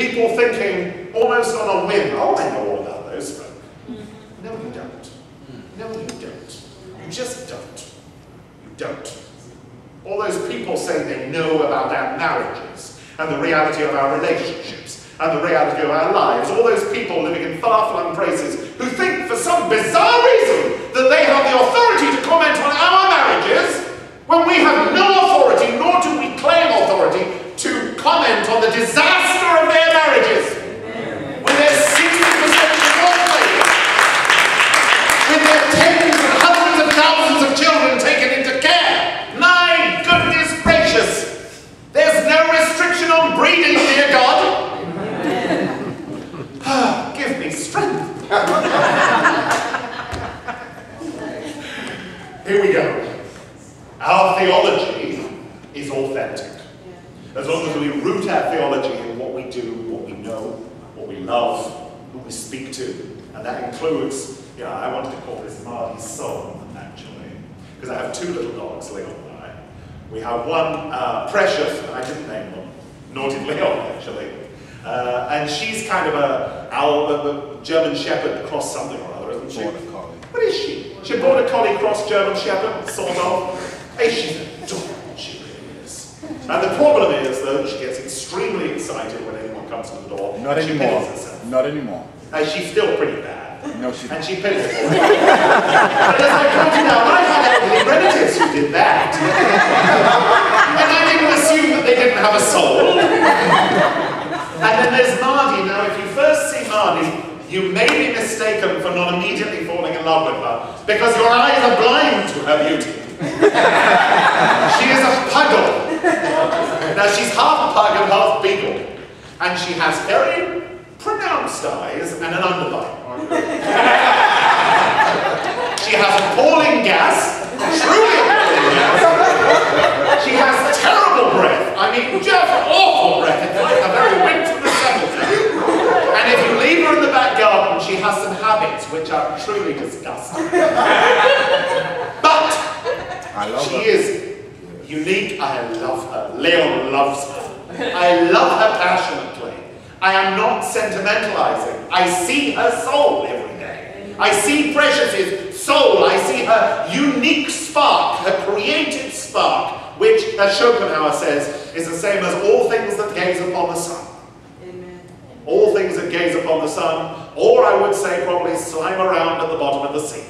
People thinking almost on a whim, oh, I know all about those folk. No, you don't. No, you don't. You just don't. You don't. All those people say they know about our marriages and the reality of our relationships and the reality of our lives. All those people living in far-flung places who think for some bizarre reason that they have the authority to comment on our marriages when we have no authority, nor do we claim authority to comment on the disaster of their marriages. With their 60% divorce rate, with their tens and hundreds of thousands of children taken into care. My goodness gracious! There's no restriction on breeding, dear God. Give me strength. Here we go. Our theology is authentic. As long as we root our theology in what we do, what we know, what we love, what we speak to. And that includes, I wanted to call this Marty's Soul, actually. Because I have two little dogs, Leon and I. We have one, Precious, and I didn't name them, nor did Leon, actually. And she's kind of a German Shepherd cross something or other, isn't she? Border Collie. What is she? She's a Border Collie cross German Shepherd, sort of. Hey, she's adorable, she really is. And the problem is, though, she gets extremely excited when anyone comes to the door. Not anymore. Not anymore. She's still pretty bad. No, she and she pays for it. But as I pointed out, I had elderly relatives who did that. And I didn't assume that they didn't have a soul. And then there's Mardy. Now, if you first see Mardy, you may be mistaken for not immediately falling in love with her, because your eyes are blind to her beauty. She is a puggle. Now, she's half pug and half beagle. And she has very pronounced eyes and an underbite. She has appalling gas, truly appalling gas. She has terrible breath. I mean, just awful breath. It's like the very wind from the cemetery. And if you leave her in the back garden, she has some habits which are truly disgusting. But she is unique. I love her. Leon loves her. I love her passionately. I am not sentimentalizing. I see her soul every day. I see Precious's soul. I see her unique spark, her creative spark, which, as Schopenhauer says, is the same as all things that gaze upon the sun. Amen. All things that gaze upon the sun, or I would say probably slime around at the bottom of the sea.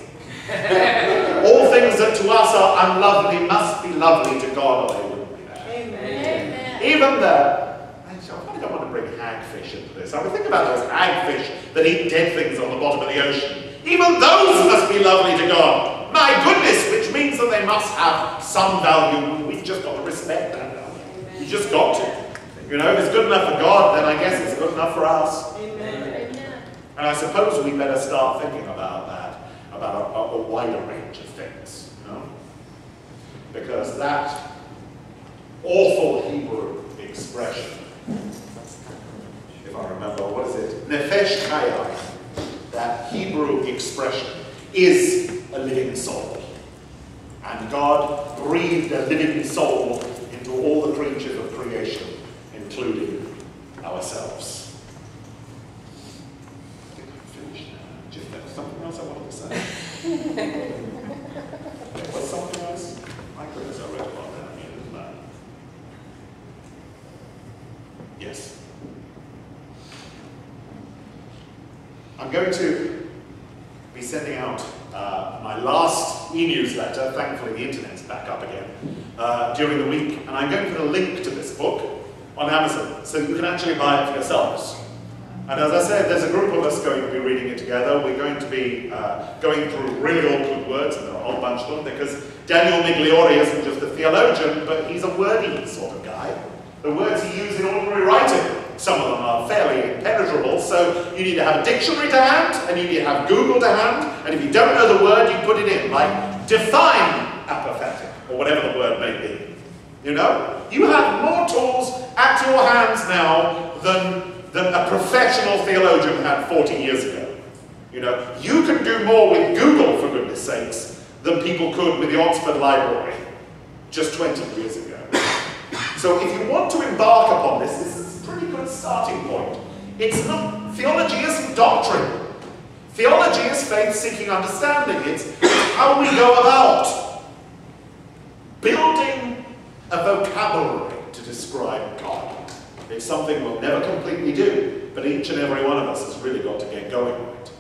All things that to us are unlovely must be lovely to God, or they wouldn't be there. Amen. Even I don't want to bring hagfish into this. I mean, think about those hagfish that eat dead things on the bottom of the ocean. Even those must be lovely to God. My goodness, which means that they must have some value. We've just got to respect that value. We've just got to. If it's good enough for God, then I guess it's good enough for us. Amen. And I suppose we better start thinking about that, about a wider range of things. Because that awful Hebrew expression, if I remember, what is it? Nefesh Chaya. That Hebrew expression is a living soul. And God breathed a living soul into all the creatures of creation, including ourselves. I think I'm finished now. Just there was something else I wanted to say. There was something else? My goodness, I read a lot down here, didn't I? Yes. I'm going to be sending out my last e-newsletter. Thankfully, the internet's back up again during the week, and I'm going to put a link to this book on Amazon, so you can actually buy it for yourselves. And as I said, there's a group of us going to be reading it together. We're going to be going through really awkward words, and there are a whole bunch of them, because Daniel Migliori isn't just a theologian, but he's a wordy sort of guy. The words he uses in ordinary writing, some of them are fairly impenetrable, so you need to have a dictionary to hand, and you need to have Google to hand, and if you don't know the word, you put it in, like define apathetic, or whatever the word may be. You have more tools at your hands now than a professional theologian had 40 years ago. You can do more with Google, for goodness sakes, than people could with the Oxford Library just 20 years ago. So if you want to embark upon this is pretty good starting point. It's not, theology isn't doctrine. Theology is faith-seeking understanding. It's how we go about building a vocabulary to describe God. It's something we'll never completely do, but each and every one of us has really got to get going on it.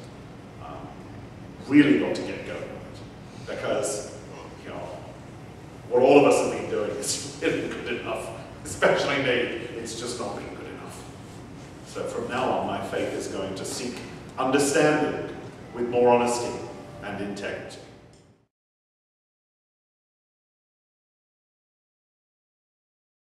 Really got to get going on it. Because, you know, what all of us have been doing is really good enough. Especially me, it's just not been good enough. So from now on, my faith is going to seek understanding with more honesty and integrity.